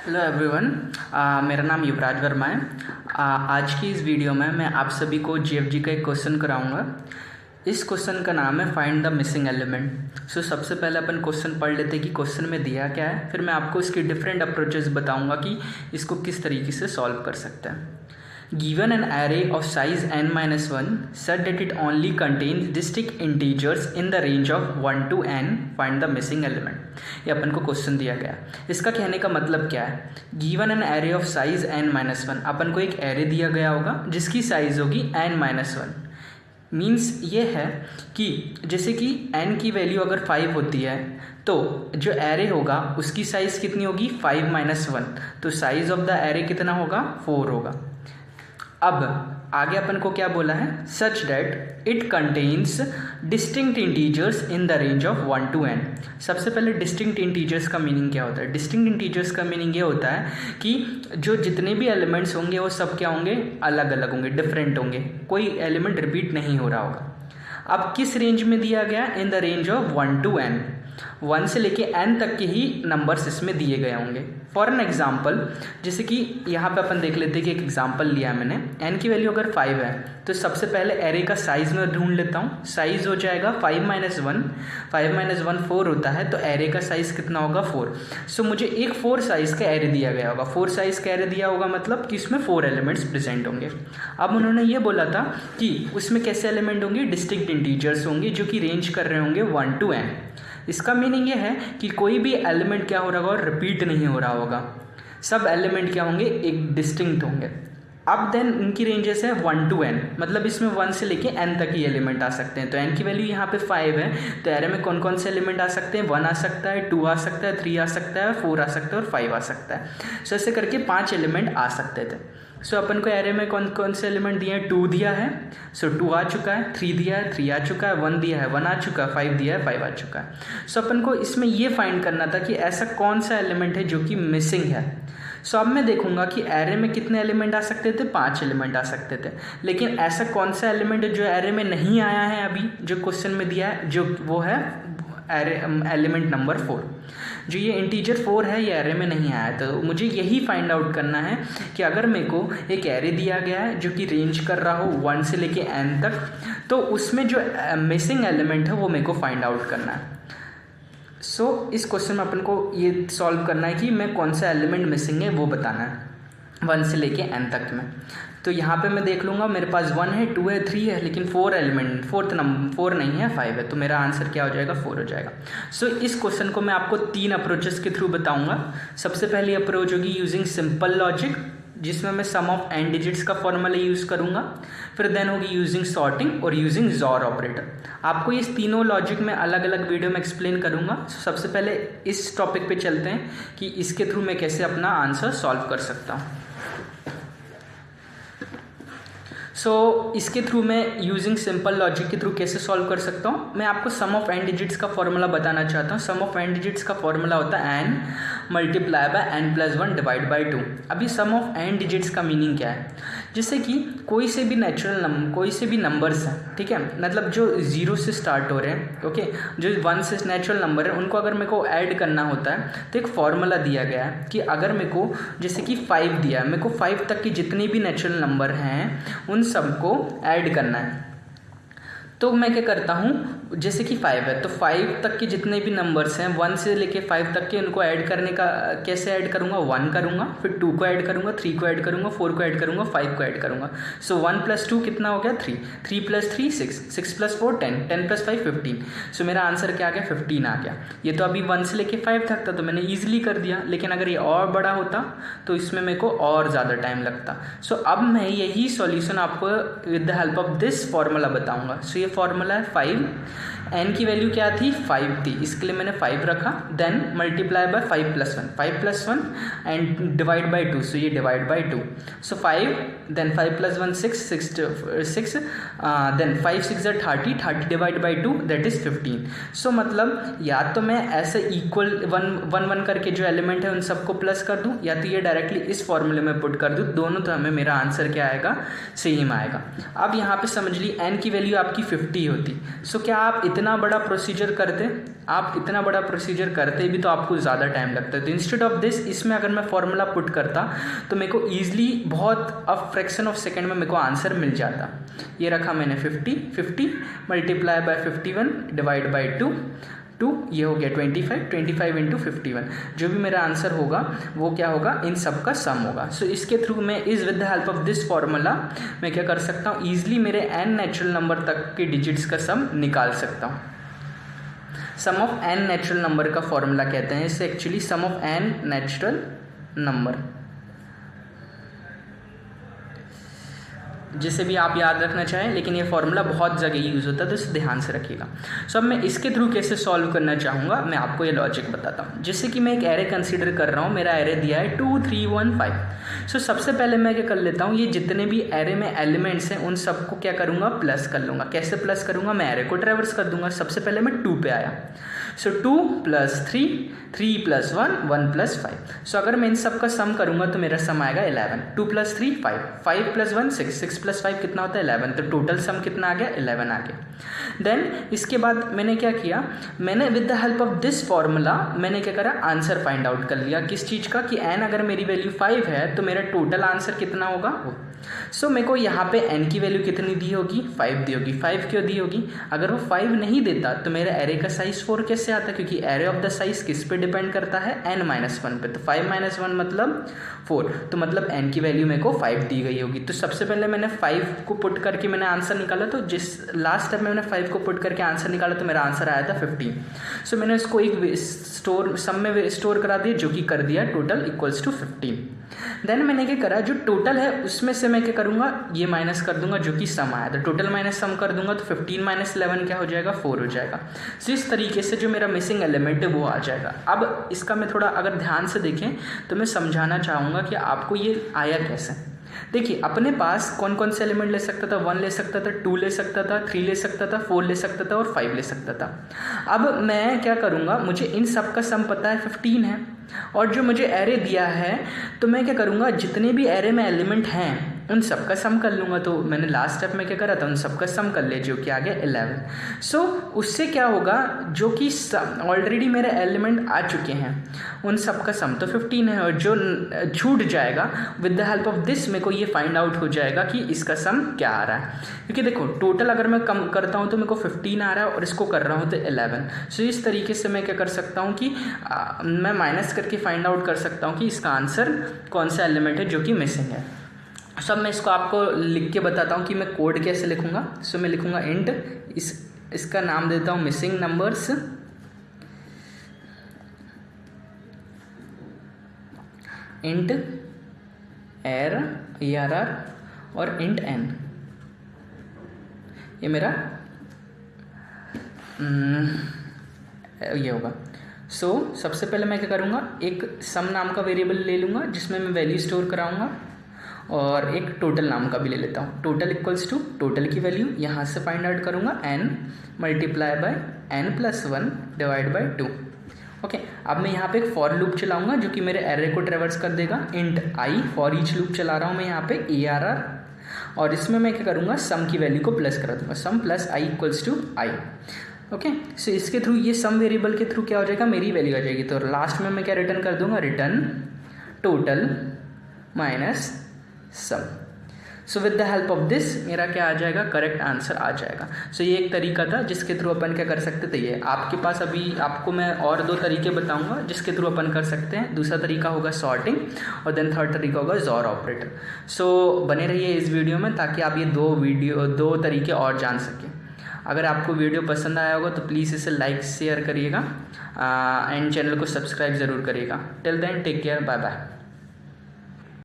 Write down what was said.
Hello everyone. मेरा नाम युवराज वर्मा है। आज की इस वीडियो में मैं आप सभी को जीएफजी का एक क्वेश्चन कराऊंगा। इस क्वेश्चन का नाम है फाइंड द मिसिंग एलिमेंट। सबसे पहले अपन क्वेश्चन पढ़ लेते हैं कि क्वेश्चन में दिया क्या है, फिर मैं आपको इसकी डिफरेंट अप्रोचेस बताऊंगा कि इसको किस तरीके से सॉल्व कर सकते हैं। Given an array of size n-1 such that it only contains distinct integers in the range of 1 to n, find the missing element। ये अपन को क्वेश्चन दिया गया। इसका कहने का मतलब क्या है? Given an array of size n-1, अपन को एक एरे दिया गया होगा जिसकी साइज होगी n-1। मीन्स ये है कि जैसे कि n की वैल्यू अगर 5 होती है तो जो एरे होगा उसकी साइज़ कितनी होगी 5-1, तो साइज़ ऑफ द एरे कितना होगा 4 होगा। अब आगे अपन को क्या बोला है, such that it contains distinct integers in the range of 1 to n। सबसे पहले डिस्टिंक्ट इंटीजर्स का मीनिंग क्या होता है? डिस्टिंक्ट इंटीजर्स का मीनिंग ये होता है कि जो जितने भी एलिमेंट्स होंगे वो सब क्या होंगे, अलग अलग होंगे, डिफरेंट होंगे, कोई एलिमेंट रिपीट नहीं हो रहा होगा। अब किस रेंज में दिया गया? In the range of 1 to n। 1 से लेके n तक के ही नंबर्स इसमें दिए गए होंगे। फॉर एन एग्जाम्पल, जैसे कि यहाँ पे अपन देख लेते हैं कि एक एग्जाम्पल लिया मैंने। n की वैल्यू अगर 5 है तो सबसे पहले एरे का साइज़ मैं ढूंढ लेता हूँ। साइज़ हो जाएगा 5-1, 5-1 4 होता है, तो एरे का साइज़ कितना होगा 4। मुझे एक 4 साइज़ का एरे दिया गया होगा। 4 साइज़ का एरे दिया होगा मतलब कि इसमें 4 एलिमेंट्स प्रेजेंट होंगे। अब उन्होंने ये बोला था कि उसमें कैसे एलिमेंट होंगे, डिस्टिंक्ट इंटीजर्स होंगे जो कि रेंज कर रहे होंगे 1 to n। इसका मीनिंग ये है कि कोई भी एलिमेंट क्या हो रहा होगा, रिपीट नहीं हो रहा होगा। सब एलिमेंट क्या होंगे, एक डिस्टिंक्ट होंगे। अब देन उनकी रेंजेस है 1 to n, मतलब इसमें 1 से लेके n तक ही एलिमेंट आ सकते हैं। तो n की वैल्यू यहाँ पे 5 है, तो एरे में कौन कौन से एलिमेंट आ सकते हैं? 1 आ सकता है, 2 आ सकता है, 3 आ सकता है, 4 आ सकता है और 5 आ सकता है। ऐसे करके 5 एलिमेंट आ सकते थे। अपन को एरे में कौन कौन से एलिमेंट दिए हैं? 2 दिया है, 2 आ चुका है, 3 दिया है, 3 आ चुका है, 1 दिया है, 1 आ चुका है, 5 दिया है, 5 आ चुका है। अपन को इसमें ये फाइंड करना था कि ऐसा कौन सा एलिमेंट है जो कि मिसिंग है। अब मैं देखूंगा कि एरे में कितने एलिमेंट आ सकते थे, 5 एलिमेंट आ सकते थे। लेकिन ऐसा कौन सा एलिमेंट है जो एरे में नहीं आया है अभी, जो क्वेश्चन में दिया है, जो वो है एलिमेंट नंबर 4। जो ये इंटीजर 4 है ये एरे में नहीं आया। तो मुझे यही फाइंड आउट करना है कि अगर मेरे को एक एरे दिया गया है जो कि रेंज कर रहा हो 1 से लेके n तक, तो उसमें जो मिसिंग एलिमेंट है वो मेरे को फाइंड आउट करना है। इस क्वेश्चन में अपन को ये सॉल्व करना है कि मैं कौन सा एलिमेंट मिसिंग है वो बताना है 1 से लेके n तक में। तो यहाँ पे मैं देख लूँगा मेरे पास 1 है, 2 है, 3 है, लेकिन 4 एलिमेंट, फोर्थ नंबर 4 नहीं है, 5 है। तो मेरा आंसर क्या हो जाएगा? 4 हो जाएगा। इस क्वेश्चन को मैं आपको 3 अप्रोचेस के थ्रू बताऊँगा। सबसे पहली अप्रोच होगी यूजिंग सिंपल लॉजिक, जिसमें मैं सम ऑफ n डिजिट्स का फॉर्मूला यूज़ करूँगा। फिर देन होगी यूजिंग सॉर्टिंग और यूजिंग XOR ऑपरेटर। आपको इस तीनों लॉजिक में अलग अलग वीडियो में एक्सप्लेन करूँगा। सबसे पहले इस टॉपिक पे चलते हैं कि इसके थ्रू मैं कैसे अपना आंसर सॉल्व कर सकता हूँ। इसके थ्रू मैं यूजिंग सिंपल लॉजिक के थ्रू कैसे सॉल्व कर सकता हूँ। मैं आपको सम ऑफ n डिजिट्स का फॉर्मूला बताना चाहता हूँ। सम ऑफ n डिजिट्स का फॉर्मूला होता है n multiply by n+1 divide by 2। अभी सम ऑफ n डिजिट्स का मीनिंग क्या है? जैसे कि कोई से भी नंबर्स हैं, ठीक है, मतलब जो 0 से स्टार्ट हो रहे हैं, ओके, जो 1 से नेचुरल नंबर है, उनको अगर मेरे को ऐड करना होता है तो एक फॉर्मूला दिया गया है कि अगर मेरे को जैसे कि 5 दिया है, मेरे को 5 तक की जितने भी नेचुरल नंबर हैं उन सबको ऐड करना है। तो मैं क्या करता हूँ, जैसे कि 5 है तो 5 तक के जितने भी नंबर्स हैं 1 से लेके 5 तक के, उनको ऐड करने का कैसे ऐड करूँगा? 1 करूँगा, फिर 2 को ऐड करूँगा, 3 को ऐड करूँगा, 4 को ऐड करूँगा, 5 को ऐड करूँगा। 1 + 2 कितना हो गया? 3, 3 + 3 6, 6 + 4 10, 10 + 5 15। मेरा आंसर क्या आ गया? 15 आ गया। ये तो अभी 1 से लेके 5 तक था तो मैंने ईजिली कर दिया, लेकिन अगर ये और बड़ा होता तो इसमें मेरे को और ज़्यादा टाइम लगता। अब मैं यही सॉल्यूशन आपको with the help of this formula बताऊँगा। ये फॉर्मूला है 5, n की वैल्यू क्या थी? 5 थी, इसके लिए मैंने 5 रखा। Then multiply by 5+1 and divide by 2, ये divide by 2। 5, then 5+1 6 then 5 6 30, 30 divide by 2 that is 15। मतलब या तो मैं ऐसे इक्वल 1 करके जो एलिमेंट है उन सबको प्लस कर दूँ, या तो ये डायरेक्टली इस फॉर्मूले में पुट कर दूँ, दोनों तो हमें मेरा आंसर क्या आएगा? सेम आएगा। अब यहाँ पे समझ ली n की वैल्यू आपकी 50 होती। क्या आप इतना बड़ा प्रोसीजर करते भी तो आपको ज़्यादा टाइम लगता है। तो इंस्टेड ऑफ दिस इसमें अगर मैं फॉर्मूला पुट करता तो मेरे को ईजिली बहुत फ्रैक्शन ऑफ सेकेंड में मेरे को आंसर मिल जाता। ये रखा मैंने 50 मल्टीप्लाई बाय 51 डिवाइड बाई 2, ये हो गया 25 इंटू 51। जो भी मेरा आंसर होगा वो क्या होगा, इन सब का सम होगा। सो इसके थ्रू मैं with the help of this formula मैं क्या कर सकता हूँ, ईजिली मेरे n नेचुरल नंबर तक के डिजिट्स का सम निकाल सकता हूँ। Sum of n natural number का फॉर्मूला कहते हैं इसे actually, sum of n natural number, जिसे भी आप याद रखना चाहें, लेकिन ये फॉर्मूला बहुत जगह यूज़ होता है तो इसे ध्यान से रखिएगा। सो अब मैं इसके थ्रू कैसे सॉल्व करना चाहूँगा, मैं आपको ये लॉजिक बताता हूँ। जैसे कि मैं एक एरे कंसीडर कर रहा हूँ, मेरा एरे दिया है 2 3 1 5। सो सबसे पहले मैं क्या कर लेता हूँ, ये जितने भी एरे में एलिमेंट्स हैं उन सबको क्या करूँगा, प्लस कर लूँगा। कैसे प्लस करूँगा, मैं एरे को ट्रेवर्स कर दूँगा। सबसे पहले मैं 2 पे आया, सो 2 + 3, 3 + 1, 1 + 5। सो अगर मैं इन सब का सम करूँगा तो मेरा सम आएगा 11। 2 + 3 5, 5 + 1 6, 6 + 5 कितना होता है 11। तो टोटल सम कितना आ गया, 11 आ गया। देन इसके बाद मैंने क्या किया, मैंने with the help of this formula मैंने क्या करा, आंसर फाइंड आउट कर लिया। किस चीज़ का, कि n अगर मेरी वैल्यू 5 है तो मेरा टोटल आंसर कितना होगा। सो मेरे को यहाँ पे n की वैल्यू कितनी दी होगी, 5 दी होगी। 5 क्यों दी होगी, अगर वो 5 नहीं देता तो मेरा एरे का साइज़ 4 कैसे आता, क्योंकि एरे ऑफ द साइज़ किस पे डिपेंड करता है, n - 1 पे। तो 5 - 1 मतलब 4, तो मतलब n की वैल्यू मेरे को 5 दी गई होगी। तो सबसे पहले मैंने 5 को पुट करके मैंने आंसर निकाला, तो जिस लास्ट स्टेप में मैंने 5 को पुट करके आंसर निकाला तो मेरा आंसर आया था 15। सो मैंने इसको एक सम में स्टोर करा दिया, जो कि कर दिया टोटल इक्वल्स टू 15। देन मैंने क्या करा, जो टोटल है उसमें से मैं क्या करूँगा, ये माइनस कर दूंगा जो कि सम आया था। टोटल माइनस सम कर दूंगा तो 15 - 11 क्या हो जाएगा, 4 हो जाएगा। सो इस तरीके से जो मेरा मिसिंग एलिमेंट है वो आ जाएगा। अब इसका मैं थोड़ा अगर ध्यान से देखें तो मैं समझाना चाहूँगा कि आपको ये आया कैसे। देखिए अपने पास कौन कौन से एलिमेंट ले सकता था, 1 ले सकता था, 2 ले सकता था, 3 ले सकता था, 4 ले सकता था और 5 ले सकता था। अब मैं क्या करूँगा, मुझे इन सब का सम पता है 15 है, और जो मुझे एरे दिया है तो मैं क्या करूँगा, जितने भी एरे में एलिमेंट हैं उन सब का सम कर लूँगा। तो मैंने लास्ट स्टेप में क्या करा था, उन सब का सम कर लिया, जो कि आ गया 11। सो उससे क्या होगा, जो कि ऑलरेडी मेरे एलिमेंट आ चुके हैं उन सब का सम तो 15 है, और जो छूट जाएगा with the help of this मेरे को ये फाइंड आउट हो जाएगा कि इसका सम क्या आ रहा है। क्योंकि देखो टोटल अगर मैं कम करता हूँ तो मेरे को 15 आ रहा है और इसको कर रहा हूँ तो 11। सो इस तरीके से मैं क्या कर सकता हूँ कि मैं माइनस करके फाइंड आउट कर सकता हूँ कि इसका आंसर कौन सा एलिमेंट है जो कि मिसिंग है। सब मैं इसको आपको लिख के बताता हूँ कि मैं कोड कैसे लिखूँगा। सो मैं लिखूँगा इंट, इसका नाम देता हूँ मिसिंग नंबर्स, इंट ARR और इंट n। ये मेरा ये होगा। सो सबसे पहले मैं क्या करूँगा, एक सम नाम का वेरिएबल ले लूँगा जिसमें मैं वैल्यू स्टोर कराऊँगा, और एक टोटल नाम का भी ले लेता हूँ। टोटल इक्वल्स टू टोटल की वैल्यू यहाँ से फाइंड आउट करूँगा n multiply by n + 1 divide by 2। Okay, अब मैं यहाँ पे एक फॉर लूप चलाऊँगा जो कि मेरे एरे को ट्रेवर्स कर देगा। Int i for each loop चला रहा हूँ मैं यहाँ पे ARR, और इसमें मैं क्या करूँगा, सम की वैल्यू को प्लस करा दूँगा, sum plus i equals to i। Okay, so इसके थ्रू ये सम वेरिएबल के थ्रू क्या हो जाएगा, मेरी वैल्यू आ जाएगी। तो लास्ट में मैं क्या रिटर्न कर दूँगा, return total minus sum. So with the help of this मेरा क्या आ जाएगा, करेक्ट आंसर आ जाएगा। सो ये एक तरीका था जिसके थ्रू अपन क्या कर सकते थे। ये आपके पास अभी आपको मैं और 2 तरीके बताऊंगा जिसके थ्रू अपन कर सकते हैं। दूसरा तरीका होगा सॉर्टिंग, और देन थर्ड तरीका होगा XOR ऑपरेटर। सो बने रहिए इस वीडियो में ताकि आप ये 2 तरीके और जान सकें। अगर आपको वीडियो पसंद आया होगा तो प्लीज़ इसे लाइक शेयर करिएगा, एंड चैनल को सब्सक्राइब ज़रूर करिएगा। Till then take care, bye bye.